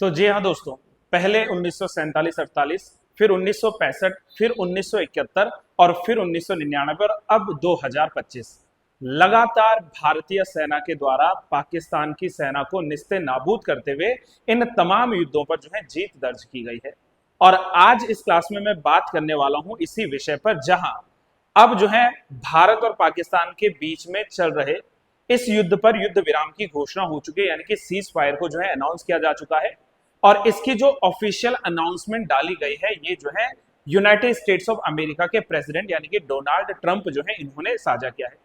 तो जी हाँ दोस्तों, पहले 1947-48, फिर 1965, फिर 1971 और फिर 1999 और अब 2025 लगातार भारतीय सेना के द्वारा पाकिस्तान की सेना को निस्ते नाबूद करते हुए इन तमाम युद्धों पर जो है जीत दर्ज की गई है। और आज इस क्लास में मैं बात करने वाला हूं इसी विषय पर, जहां अब जो है भारत और पाकिस्तान के बीच में चल रहे इस युद्ध पर युद्ध विराम की घोषणा हो चुकी है, यानी कि सीज फायर को जो है अनाउंस किया जा चुका है। और इसकी जो ऑफिशियल अनाउंसमेंट डाली गई है, ये जो है यूनाइटेड स्टेट्स ऑफ अमेरिका के प्रेसिडेंट यानी कि डोनाल्ड ट्रंप जो है इन्होंने साझा किया है।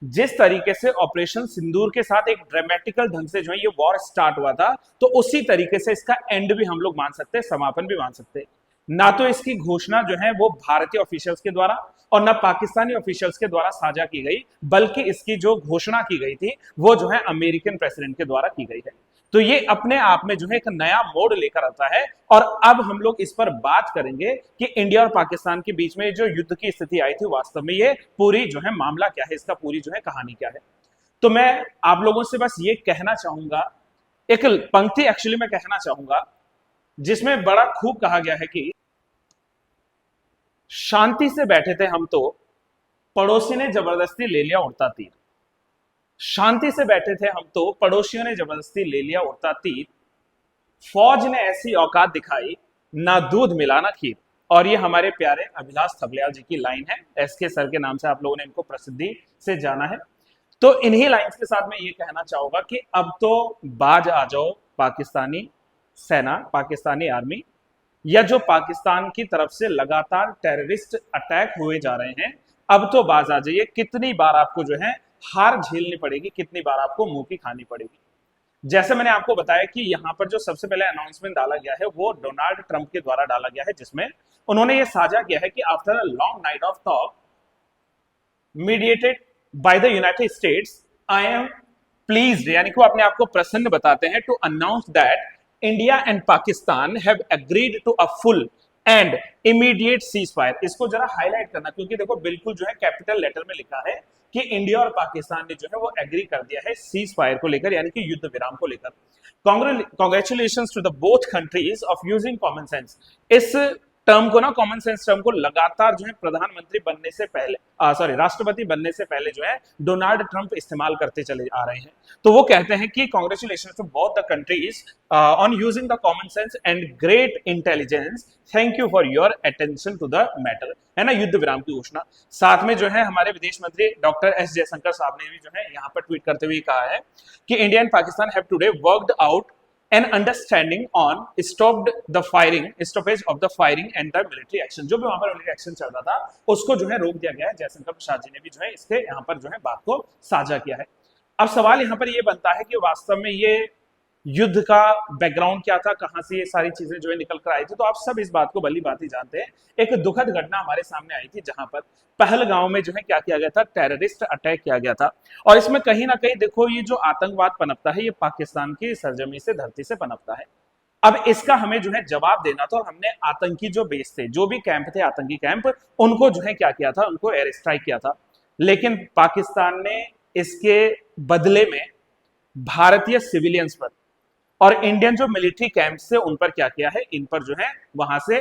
जिस तरीके से ऑपरेशन सिंदूर के साथ एक ड्रामेटिकल ढंग से जो है ये वॉर स्टार्ट हुआ था, तो उसी तरीके से इसका एंड भी हम लोग मान सकते हैं, समापन भी मान सकते हैं। ना तो इसकी घोषणा जो है वो भारतीय ऑफिशियल्स के द्वारा और ना पाकिस्तानी ऑफिशियल्स के द्वारा साझा की गई, बल्कि इसकी जो घोषणा की गई थी वो जो है अमेरिकन प्रेसिडेंट के द्वारा की गई है। तो ये अपने आप में जो है एक नया मोड़ लेकर आता है। और अब हम लोग इस पर बात करेंगे कि इंडिया और पाकिस्तान के बीच में जो युद्ध की स्थिति आई थी, वास्तव में ये पूरी जो है मामला क्या है, इसका पूरी जो है कहानी क्या है। तो मैं आप लोगों से बस ये कहना चाहूंगा, एक पंक्ति एक्चुअली मैं कहना चाहूंगा जिसमें बड़ा खूब कहा गया है कि शांति से बैठे थे हम तो, पड़ोसी ने जबरदस्ती ले लिया उड़ता तीर। शांति से बैठे थे हम तो, पड़ोसियों ने जबरदस्ती ले लिया उड़ता तीर। फौज ने ऐसी औकात दिखाई, ना दूध मिला ना खीर। और ये हमारे प्यारे अभिलाष थपलियाल जी की लाइन है। एसके सर के नाम से आप लोगों ने इनको प्रसिद्धि से जाना है। तो इन्हीं लाइंस के साथ मैं ये कहना चाहूंगा कि अब तो बाज आ जाओ पाकिस्तानी सेना, पाकिस्तानी आर्मी, या जो पाकिस्तान की तरफ से लगातार टेररिस्ट अटैक हुए जा रहे हैं, अब तो बाज आ जाइए। कितनी बार आपको जो है हार झेलनी पड़ेगी, कितनी बार आपको मुंह की खानी पड़ेगी। जैसे मैंने आपको बताया कि यहां पर जो सबसे पहले अनाउंसमेंट डाला गया है वो डोनाल्ड ट्रंप के द्वारा डाला गया है, जिसमें उन्होंने ये साझा किया है कि after a long night of talk mediated by the United States, I am pleased, यानी कि वो अपने आप को प्रसन्न बताते हैं, to announce that India and Pakistan have agreed to a full and immediate ceasefire. इसको जरा हाईलाइट करना, क्योंकि देखो बिल्कुल जो है कैपिटल लेटर में लिखा है कि इंडिया और पाकिस्तान ने जो है वो एग्री कर दिया है सीज फायर को लेकर, यानी कि युद्ध विराम को लेकर। Congratulation to the both countries of using common sense. इस टर्म को ना, कॉमन सेंस टर्म को लगातार जो है प्रधानमंत्री बनने से पहले, राष्ट्रपति बनने से पहले जो है डोनाल्ड ट्रंप इस्तेमाल करते चले आ रहे हैं। तो वो कहते हैं कि congratulation to both the countries on using the common sense and great intelligence, thank you for your attention to the matter, है ना, युद्ध विराम की घोषणा। साथ में जो है हमारे विदेश मंत्री डॉक्टर एस जयशंकर साहब ने भी जो है यहाँ पर ट्वीट करते हुए कहा है कि India and Pakistan have today worked out an understanding on stoppage of the firing and the military action। जो भी वहां पर मिलिट्री एक्शन चल रहा था उसको जो है रोक दिया गया है। जयशंकर प्रसाद जी ने भी जो है इसके यहाँ पर जो है बात को साझा किया है। अब सवाल यहाँ पर ये बनता है कि वास्तव में ये युद्ध का बैकग्राउंड क्या था, कहां से ये सारी चीजें जो है निकल कर आई थी। तो आप सब इस बात को भली भांति जानते हैं। एक दुखद घटना हमारे सामने आई थी, जहां पर पहलगांव में जो है क्या किया गया था, टेररिस्ट अटैक किया गया था। और इसमें कहीं ना कहीं देखो ये जो आतंकवाद पनपता है, ये पाकिस्तान की सरजमी से, धरती से पनपता है। अब इसका हमें जो है जवाब देना था, और हमने आतंकी जो बेस थे, जो भी कैंप थे, आतंकी कैंप, उनको जो है क्या किया था, उनको एयर स्ट्राइक किया था। लेकिन पाकिस्तान ने इसके बदले में भारतीय सिविलियंस पर और इंडियन जो मिलिट्री कैंप से उन पर क्या किया है, इन पर जो है वहां से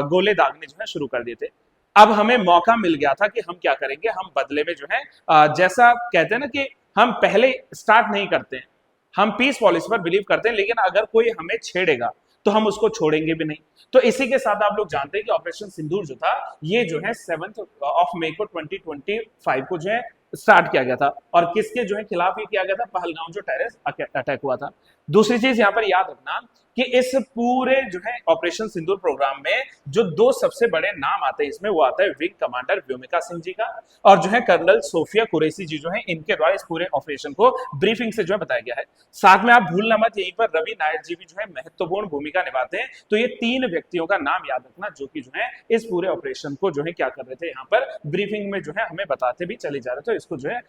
गोले दागने जो है शुरू कर दिए थे। अब हमें मौका मिल गया था कि हम क्या करेंगे, हम बदले में जो है जैसा कहते हैं ना कि हम पहले स्टार्ट नहीं करते हैं, हम पीस पॉलिसी पर बिलीव करते हैं, लेकिन अगर कोई हमें छेड़ेगा तो हम उसको छोड़ेंगे भी नहीं। तो इसी के साथ आप लोग जानते हैं कि ऑपरेशन सिंदूर जो था, ये जो है 7 मई को 2025 को जो है स्टार्ट किया गया था। और किसके जो है खिलाफ ये किया गया था, पहलगांव जो टेररिस्ट अटैक हुआ था। दूसरी चीज यहां पर याद रखना कि इस पूरे जो है ऑपरेशन सिंदूर प्रोग्राम में जो दो सबसे बड़े नाम आते हैं इसमें, वो आता है विंग कमांडर व्योमिका सिंह जी का, और जो है कर्नल सोफिया कुरैशी जी जो है, इनके द्वारा इस पूरे ऑपरेशन को ब्रीफिंग से जो है बताया गया है। साथ में आप भूलना मत, यहीं पर रवि नायर जी भी जो है महत्वपूर्ण भूमिका निभाते हैं। तो ये 3 व्यक्तियों का नाम याद रखना, जो कि जो है इस पूरे ऑपरेशन को जो है क्या कर रहे थे, यहाँ पर ब्रीफिंग में जो है हमें बताते भी चले जा रहे थे। इसको जो है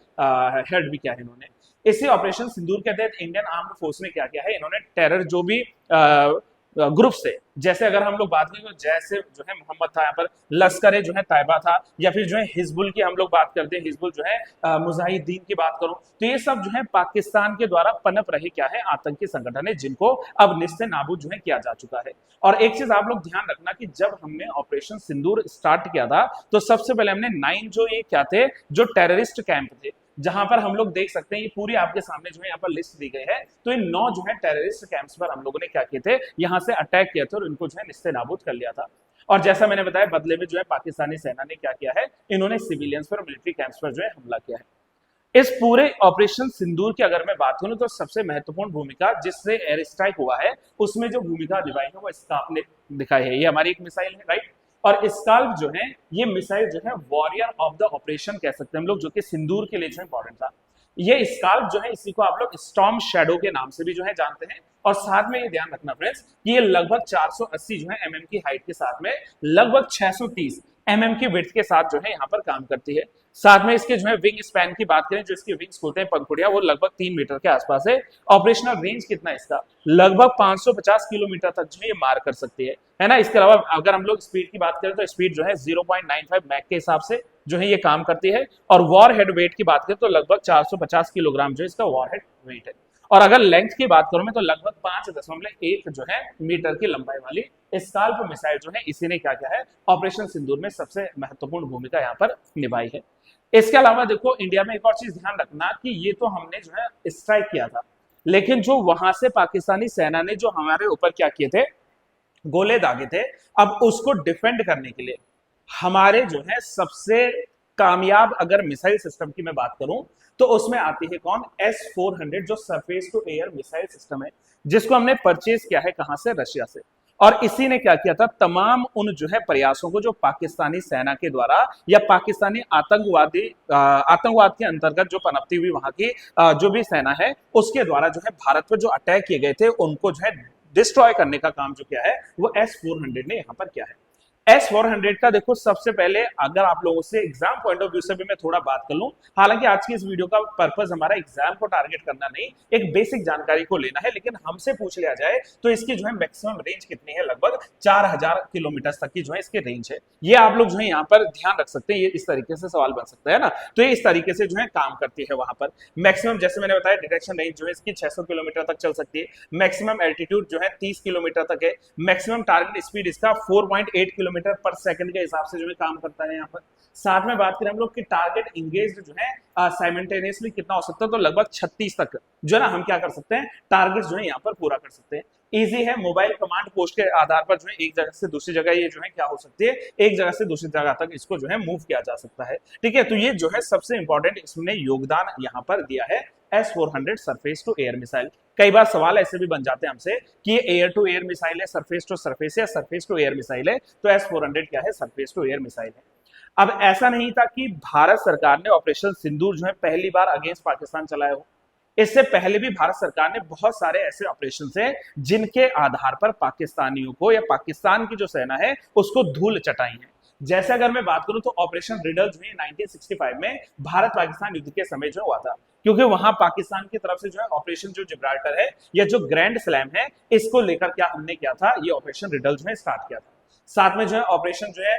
हेड भी क्या है इन्होंने। इसी ऑपरेशन सिंदूर के तहत इंडियन आर्म्ड फोर्स ने क्या किया है, इन्होंने टेरर जो भी ग्रुप से, जैसे अगर हम लोग बात करें तो जैसे जो है मोहम्मद था, यहाँ पर लश्कर जो है तैयबा था, या फिर जो है हिजबुल की हम लोग बात करते हैं, हिजबुल जो है मुजाहिदीन की बात करूं तो ये सब जो है पाकिस्तान के द्वारा पनप रहे क्या है आतंकी संगठन है, जिनको अब निस्ते नाबूद जो है किया जा चुका है। और एक चीज आप लोग ध्यान रखना कि जब हमने ऑपरेशन सिंदूर स्टार्ट किया था तो सबसे पहले हमने 9 जो ये क्या थे, जो टेररिस्ट कैंप थे, जहां पर हम लोग देख सकते हैं ये पूरी आपके सामने जो है यहाँ पर लिस्ट दी गई है, तो इन 9 जो है टेररिस्ट कैंप्स पर हम लोगों ने क्या किए थे, यहां से अटैक किया था और इनको जो है निस्ते नाबूद कर लिया था। और जैसा मैंने बताया बदले में जो है पाकिस्तानी सेना ने क्या किया है, इन्होंने सिविलियंस पर, मिलिट्री कैंप्स पर जो है हमला किया है। इस पूरे ऑपरेशन सिंदूर की अगर मैं बात करूं तो सबसे महत्वपूर्ण भूमिका जिससे एयर स्ट्राइक हुआ है उसमें जो भूमिका निभाई है वो स्काल्प ने दिखाई है। ये हमारी एक मिसाइल है, राइट। और स्काल्प जो है ये मिसाइल जो है वॉरियर ऑफ द ऑपरेशन कह सकते हैं हम लोग, जो कि सिंदूर के लिए जो इंपॉर्टेंट था। ये स्काल्प जो है इसी को आप लोग स्टॉर्म शैडो के नाम से भी जो है जानते हैं। और साथ में ये ध्यान रखना फ्रेंड्स कि ये लगभग 480 जो है एमएम की हाइट के साथ में लगभग 630 एमएम की विड्थ के साथ जो है यहाँ पर काम करती है। साथ में इसके जो है विंग स्पैन की बात करें, जो इसके विंग्स होते हैं पंखुड़िया, वो लगभग 3 मीटर के आसपास है। ऑपरेशनल रेंज कितना है इसका, लगभग 550 किलोमीटर तक जो है ये मार कर सकती है ना। इसके अलावा अगर हम लोग स्पीड की बात करें तो स्पीड जो है 0.95 मैक के हिसाब से जो है ये काम करती है। और वॉर हेड वेट की बात करें तो लगभग 450 किलोग्राम जो इसका वॉर हेड वेट है। और अगर लेंथ की बात करूं मैं तो लगभग 5.1 जो है मीटर की लंबाई वाली स्काल्प मिसाइल जो है इसी ने क्या किया है, ऑपरेशन सिंदूर में सबसे महत्वपूर्ण भूमिका यहाँ पर निभाई है। इसके अलावा देखो इंडिया में एक और चीज ध्यान रखना कि ये तो हमने जो है स्ट्राइक किया था, लेकिन जो वहां से पाकिस्तानी सेना ने जो हमारे ऊपर क्या किए थे, गोले दागे थे, अब उसको डिफेंड करने के लिए हमारे जो है सबसे कामयाब अगर मिसाइल सिस्टम की मैं बात करूं तो उसमें आती है कौन, S-400 जो surface to air missile system है, जिसको हमने परचेज किया है कहां से, रशिया से। और इसी ने क्या किया था, तमाम उन जो है प्रयासों को जो पाकिस्तानी सेना के द्वारा या पाकिस्तानी आतंकवाद के अंतर्गत जो पनपती हुई वहां की जो भी सेना है उसके द्वारा जो है भारत पर जो अटैक किए गए थे उनको जो है डिस्ट्रॉय करने का काम जो किया है वो S-400 ने यहां पर किया है। S-400 का देखो सबसे पहले अगर आप लोगों से एग्जाम पॉइंट ऑफ व्यू से भी मैं थोड़ा बात कर लूं, हालांकि आज की इस वीडियो का पर्पस हमारा एग्जाम को टारगेट करना नहीं, एक बेसिक जानकारी को लेना है, लेकिन हमसे पूछ लिया जाए तो इसकी जो है मैक्सिमम रेंज कितनी है, लगभग 4000 किलोमीटर तक की जो है इसकी रेंज है। ये आप लोग जो है यहाँ पर ध्यान रख सकते हैं, ये इस तरीके से सवाल बन सकता है ना, तो ये इस तरीके से जो है काम करती है। वहां पर मैक्सिमम जैसे मैंने बताया डिटेक्शन रेंज जो है इसकी 600 किलोमीटर तक चल सकती है, मैक्सिमम एल्टीट्यूड जो है 30 किलोमीटर तक है, मैक्सिमम टारगेट स्पीड इसका 4.8 किलोमीटर पर सेकंड के हिसाब से जो है काम करता है यहाँ पर। साथ में बात करें हम लोग कि टारगेट इंगेज जो है साइमल्टेनियसली कितना हो सकता है, तो लगभग 36 तक जो है ना हम क्या कर सकते हैं, टारगेट जो है यहाँ पर पूरा कर सकते हैं। इजी है, मोबाइल कमांड पोस्ट के आधार पर जो है एक जगह से दूसरी जगह ये जो है क्या हो सकती है, एक जगह से दूसरी जगह तक इसको जो है मूव किया जा सकता है। ठीक है, तो ये जो है सबसे इंपॉर्टेंट इसने योगदान यहाँ पर दिया है S-400 surface to air missile. कई बार सवाल ऐसे भी बन जाते हैं हमसे कि ये एयर टू एयर मिसाइल है, सरफेस टू सरफेस है, सरफेस टू एयर मिसाइल है, तो S-400 क्या है, सरफेस टू एयर मिसाइल है। अब ऐसा नहीं था कि भारत सरकार ने ऑपरेशन सिंदूर जो है पहली बार अगेंस्ट पाकिस्तान चलाया हो, इससे पहले भी भारत सरकार ने बहुत सारे ऐसे ऑपरेशन है जिनके आधार पर पाकिस्तानियों को या पाकिस्तान की जो सेना है उसको धूल चटाई है। जैसे अगर मैं बात करूं तो ऑपरेशन रिडल जो है 1965 में भारत पाकिस्तान युद्ध के समय जो हुआ था, क्योंकि वहां पाकिस्तान की तरफ से जो है ऑपरेशन जो जिब्राल्टर है या जो ग्रैंड स्लैम है इसको लेकर क्या हमने किया था, ये ऑपरेशन रिडल जो है स्टार्ट किया था। साथ में जो है ऑपरेशन जो है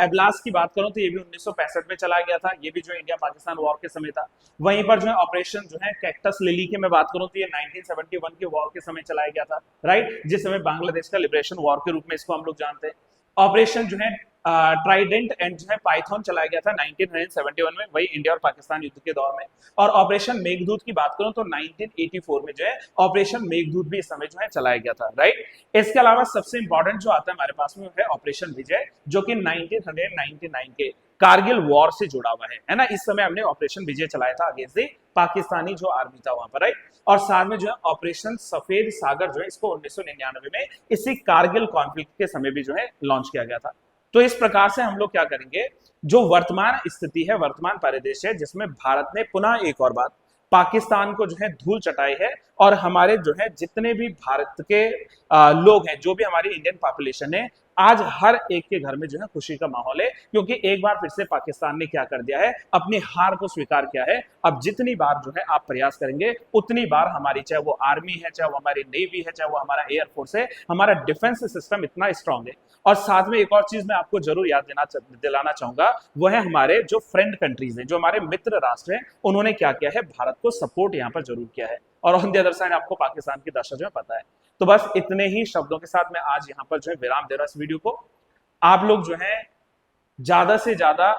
एबलास की बात करूं तो ये भी 1965 में चला गया था, ये भी जो इंडिया पाकिस्तान वॉर के समय था। वहीं पर जो है ऑपरेशन जो है कैक्टस लिली की मैं बात करूं तो ये 1971 के वॉर के समय चलाया गया था, राइट, जिस समय बांग्लादेश का लिबरेशन वॉर के रूप में इसको हम लोग जानते हैं। ऑपरेशन जो है ट्राइडेंट एंड जो है पाइथन चलाया गया था 1971 में, वही इंडिया और पाकिस्तान युद्ध के दौर में। और ऑपरेशन मेघदूत की बात करूं तो 1984 में जो है ऑपरेशन मेघदूत भी इस समय जो है चलाया गया था, राइट। इसके अलावा सबसे इंपॉर्टेंट जो आता है हमारे पास में है ऑपरेशन विजय, जो कि 1999 के कारगिल वॉर से जुड़ा हुआ है ना। इस समय हमने ऑपरेशन विजय चलाया था अगेंस्ट द पाकिस्तानी जो आर्मी था वहां पर, राइट। और साथ में जो है ऑपरेशन सफेद सागर जो है इसको 1999 में इसी कारगिल कॉन्फ्लिक्ट के समय भी जो है लॉन्च किया गया था। तो इस प्रकार से हम लोग क्या करेंगे, जो वर्तमान स्थिति है, वर्तमान परिदृश्य है, जिसमें भारत ने पुनः एक और बार पाकिस्तान को जो है धूल चटाई है, और हमारे जो है जितने भी भारत के लोग हैं, जो भी हमारी इंडियन पॉपुलेशन है, आज हर एक के घर में जो है खुशी का माहौल है, क्योंकि एक बार फिर से पाकिस्तान ने क्या कर दिया है, अपनी हार को स्वीकार किया है। अब जितनी बार जो है आप प्रयास करेंगे, उतनी बार हमारी, चाहे वो आर्मी है, चाहे वो हमारी नेवी है, चाहे वो हमारा एयरफोर्स है, हमारा डिफेंस सिस्टम इतना स्ट्रांग है। और साथ में एक और चीज मैं आपको जरूर याद दिलाना चाहूंगा, वो है हमारे जो फ्रेंड कंट्रीज हैं, जो हमारे मित्र राष्ट्र हैं, उन्होंने क्या किया है, भारत को सपोर्ट यहाँ पर जरूर किया है। और ऑन द अदर साइड आपको पाकिस्तान की दशा जो है पता है। तो बस इतने ही शब्दों के साथ मैं आज यहां पर जो है विराम दे रहा हूं इस वीडियो को। आप लोग जो है ज्यादा से ज्यादा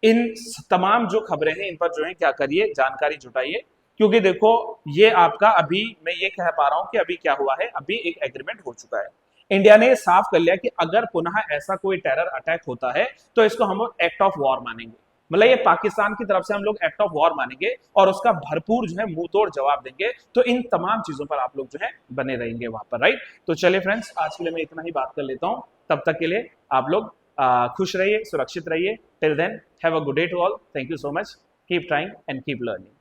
इन तमाम जो खबरें हैं इन पर जो है क्या करिए, जानकारी जुटाइए, क्योंकि देखो ये आपका, अभी मैं ये कह पा रहा हूं कि अभी क्या हुआ है, अभी एक एग्रीमेंट हो चुका है। इंडिया ने साफ कर लिया कि अगर पुनः ऐसा कोई टेरर अटैक होता है तो इसको हम एक्ट ऑफ वॉर मानेंगे। मतलब ये पाकिस्तान की तरफ से हम लोग एक्ट ऑफ वॉर मानेंगे और उसका भरपूर जो है मुंह तोड़ जवाब देंगे। तो इन तमाम चीजों पर आप लोग जो है बने रहेंगे वहां पर, राइट। तो चलिए फ्रेंड्स, आज के लिए मैं इतना ही बात कर लेता हूं। तब तक के लिए आप लोग खुश रहिए, सुरक्षित रहिए। Till then, have a good day to all. Thank you so much. Keep trying and keep learning.